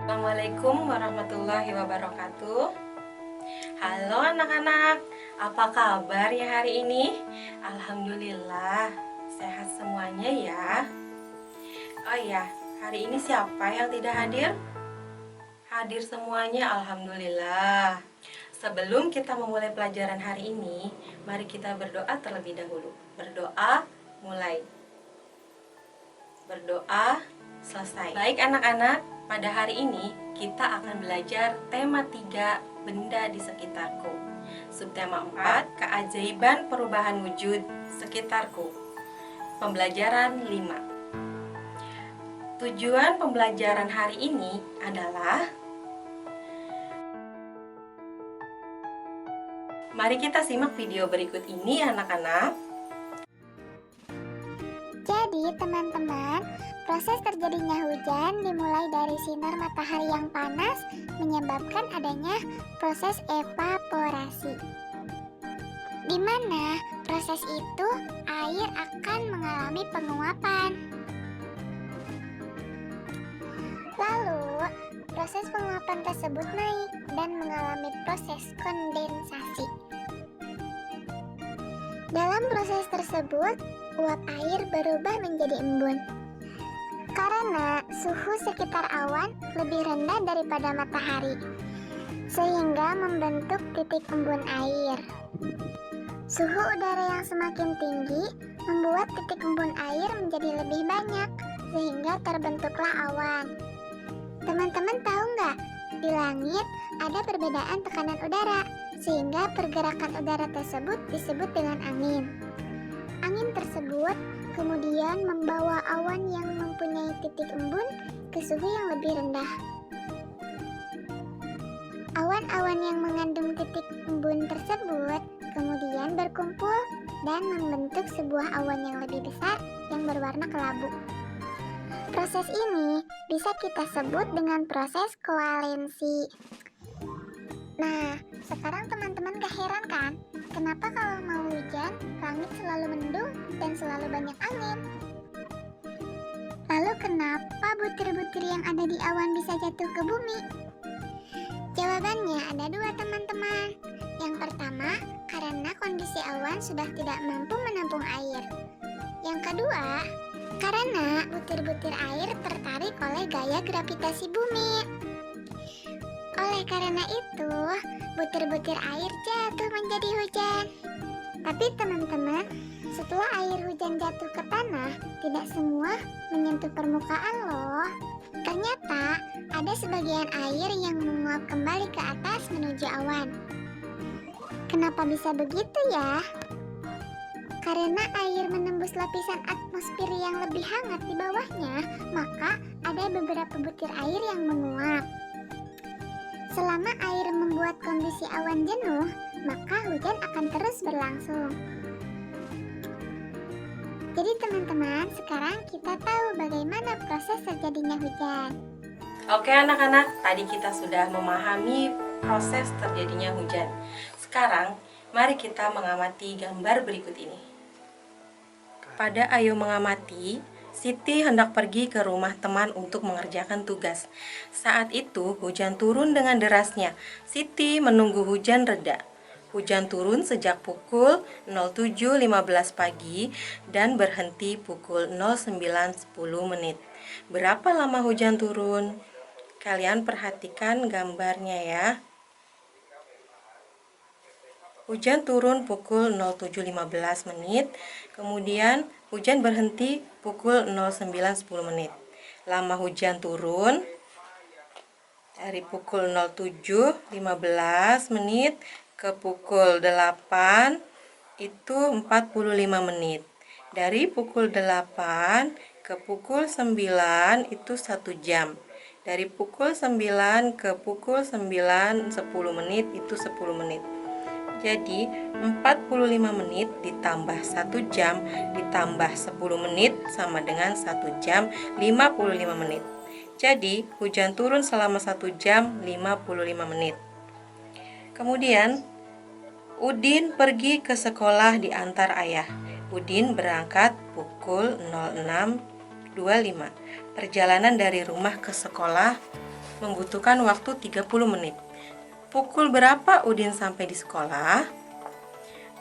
Assalamualaikum warahmatullahi wabarakatuh. Halo anak-anak, apa kabar ya hari ini? Alhamdulillah, sehat semuanya ya. Oh iya, hari ini siapa yang tidak hadir? Hadir semuanya, alhamdulillah. Sebelum kita memulai pelajaran hari ini, mari kita berdoa terlebih dahulu. Berdoa, mulai. Berdoa, selesai. Baik anak-anak, pada hari ini kita akan belajar tema 3, benda di sekitarku. Subtema 4, keajaiban perubahan wujud sekitarku. Pembelajaran 5. Tujuan pembelajaran hari ini adalah, mari kita simak video berikut ini anak-anak. Jadi teman-teman, proses terjadinya hujan dimulai dari sinar matahari yang panas menyebabkan adanya proses evaporasi. Di mana proses itu air akan mengalami penguapan. Lalu, proses penguapan tersebut naik dan mengalami proses kondensasi. Dalam proses tersebut, uap air berubah menjadi embun. Karena suhu sekitar awan lebih rendah daripada matahari, sehingga membentuk titik embun air. Suhu udara yang semakin tinggi membuat titik embun air menjadi lebih banyak, sehingga terbentuklah awan. Teman-teman tahu nggak? Di langit ada perbedaan tekanan udara, sehingga pergerakan udara tersebut disebut dengan angin. Angin tersebut kemudian membawa awan yang mempunyai titik embun ke suhu yang lebih rendah. Awan-awan yang mengandung titik embun tersebut kemudian berkumpul dan membentuk sebuah awan yang lebih besar yang berwarna kelabu. Proses ini bisa kita sebut dengan proses koalensi. Nah, sekarang teman-teman gak heran kan? Kenapa kalau mau hujan, langit selalu mendung dan selalu banyak angin? Lalu kenapa butir-butir yang ada di awan bisa jatuh ke bumi? Jawabannya ada dua teman-teman. Yang pertama, karena kondisi awan sudah tidak mampu menampung air. Yang kedua, karena butir-butir air tertarik oleh gaya gravitasi bumi. Oleh karena itu, butir-butir air jatuh menjadi hujan. Tapi teman-teman, setelah air hujan jatuh ke tanah, tidak semua menyentuh permukaan loh. Ternyata ada sebagian air yang menguap kembali ke atas menuju awan. Kenapa bisa begitu ya? Karena air menembus lapisan atmosfer yang lebih hangat di bawahnya, maka ada beberapa butir air yang menguap. Selama air membuat kondisi awan jenuh, maka hujan akan terus berlangsung. Jadi teman-teman, sekarang kita tahu bagaimana proses terjadinya hujan. Oke anak-anak, tadi kita sudah memahami proses terjadinya hujan. Sekarang, mari kita mengamati gambar berikut ini. Pada Ayo Mengamati, Siti hendak pergi ke rumah teman untuk mengerjakan tugas. Saat itu, hujan turun dengan derasnya. Siti menunggu hujan reda. Hujan turun sejak pukul 07.15 pagi dan berhenti pukul 09.10 menit. Berapa lama hujan turun? Kalian perhatikan gambarnya ya. Hujan turun pukul 07.15 menit, kemudian hujan berhenti pukul 09.10 menit. Lama hujan turun dari pukul 07.15 menit ke pukul 8 itu 45 menit. Dari pukul 8 ke pukul 9 itu 1 jam. Dari pukul 9 ke pukul 9.10 menit itu 10 menit. Jadi 45 menit ditambah 1 jam ditambah 10 menit sama dengan 1 jam 55 menit. Jadi hujan turun selama 1 jam 55 menit. Kemudian Udin pergi ke sekolah diantar ayah. Udin berangkat pukul 06.25. Perjalanan dari rumah ke sekolah membutuhkan waktu 30 menit. Pukul berapa Udin sampai di sekolah?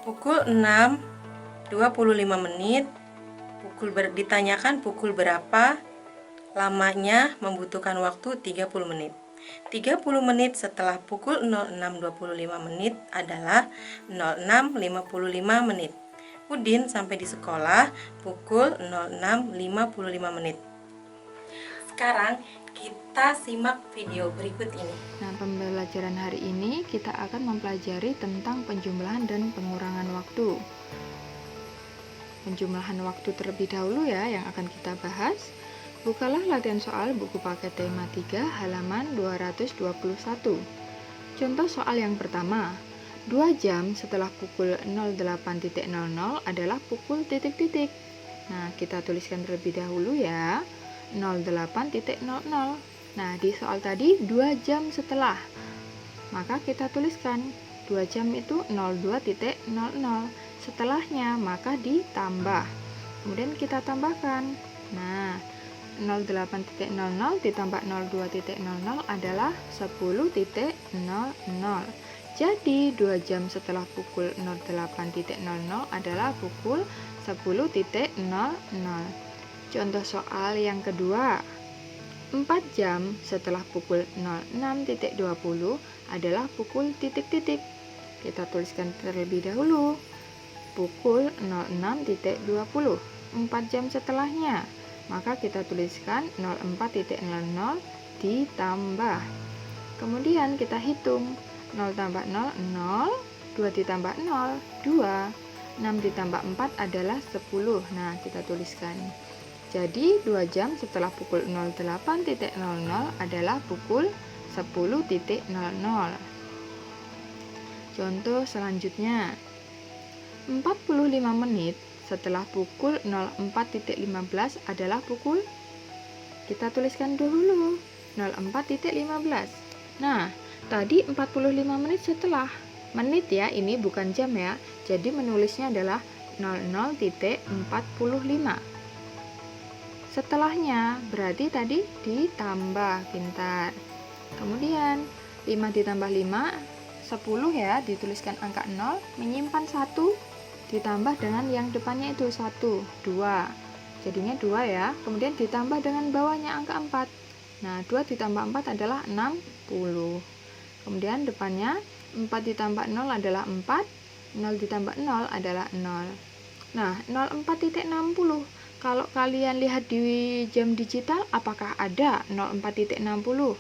Pukul 6.25 menit. Ditanyakan pukul berapa, lamanya membutuhkan waktu 30 menit. 30 menit setelah pukul 06.25 menit adalah 06.55 menit. Udin sampai di sekolah pukul 06.55 menit. Sekarang kita simak video berikut ini. Nah, pembelajaran hari ini kita akan mempelajari tentang penjumlahan dan pengurangan waktu. Penjumlahan waktu terlebih dahulu ya yang akan kita bahas. Bukalah latihan soal buku paket tema 3 halaman 221. Contoh soal yang pertama. 2 jam setelah pukul 08.00 adalah pukul titik-titik. Nah, kita tuliskan terlebih dahulu ya. 08.00. Nah, di soal tadi 2 jam setelah. Maka kita tuliskan 2 jam itu 02.00. Setelahnya maka ditambah. Kemudian kita tambahkan. Nah, 08.00 ditambah 02.00 adalah 10.00. Jadi 2 jam setelah pukul 08.00 adalah pukul 10.00. Contoh soal yang kedua. 4 jam setelah pukul 06.20 adalah pukul titik-titik. Kita tuliskan terlebih dahulu. Pukul 06.20. 4 jam setelahnya. Maka kita tuliskan 04.00 ditambah. Kemudian kita hitung. 0 tambah 0, 0. 2 ditambah 0, 2. 6 ditambah 4 adalah 10. Nah, kita tuliskan. Jadi 2 jam setelah pukul 08.00 adalah pukul 10.00. Contoh selanjutnya. 45 menit setelah pukul 04.15 adalah pukul, kita tuliskan dulu 04.15. Nah, tadi 45 menit setelah. Menit ya, ini bukan jam ya. Jadi menulisnya adalah 00.45. Setelahnya berarti tadi ditambah, pintar. Kemudian 5 ditambah 5 10 ya, dituliskan angka 0, menyimpan 1 ditambah dengan yang depannya itu 1, 2. Jadinya 2 ya. Kemudian ditambah dengan bawahnya angka 4. Nah, 2 ditambah 4 adalah 60. Kemudian depannya 4 ditambah 0 adalah 4, 0 ditambah 0 adalah 0. Nah, 04.60. Kalau kalian lihat di jam digital, apakah ada 04.60?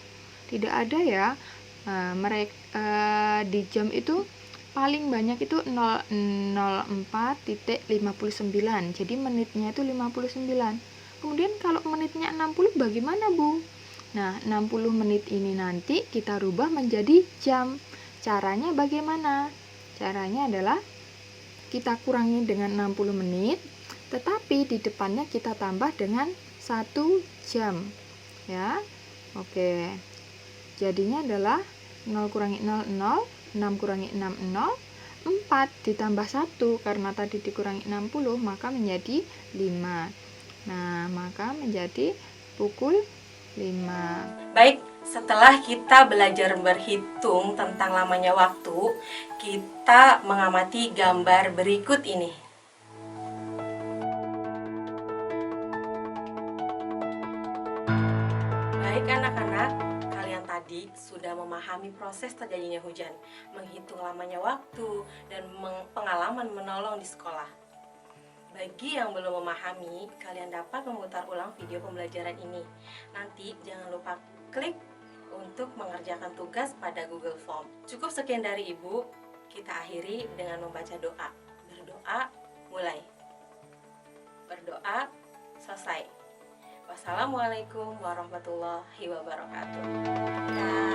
Tidak ada ya. Di jam itu paling banyak itu 04.59. Jadi menitnya itu 59. Kemudian kalau menitnya 60 bagaimana, Bu? Nah, 60 menit ini nanti kita rubah menjadi jam. Caranya bagaimana? Caranya adalah kita kurangi dengan 60 menit, tetapi di depannya kita tambah dengan 1 jam. Ya. Oke. Jadinya adalah 0 kurangi 0, 0, 6 kurangi 6, 0, 4 ditambah 1, karena tadi dikurangi 60, maka menjadi 5. Nah, maka menjadi pukul 5. Baik, setelah kita belajar berhitung tentang lamanya waktu, kita mengamati gambar berikut ini. Baik anak-anak, kalian tadi sudah memahami proses terjadinya hujan, menghitung lamanya waktu, dan pengalaman menolong di sekolah. Bagi yang belum memahami, kalian dapat memutar ulang video pembelajaran ini. Nanti jangan lupa klik untuk mengerjakan tugas pada Google Form. Cukup sekian dari Ibu, kita akhiri dengan membaca doa. Berdoa, mulai. Berdoa, selesai. Wassalamualaikum warahmatullahi wabarakatuh.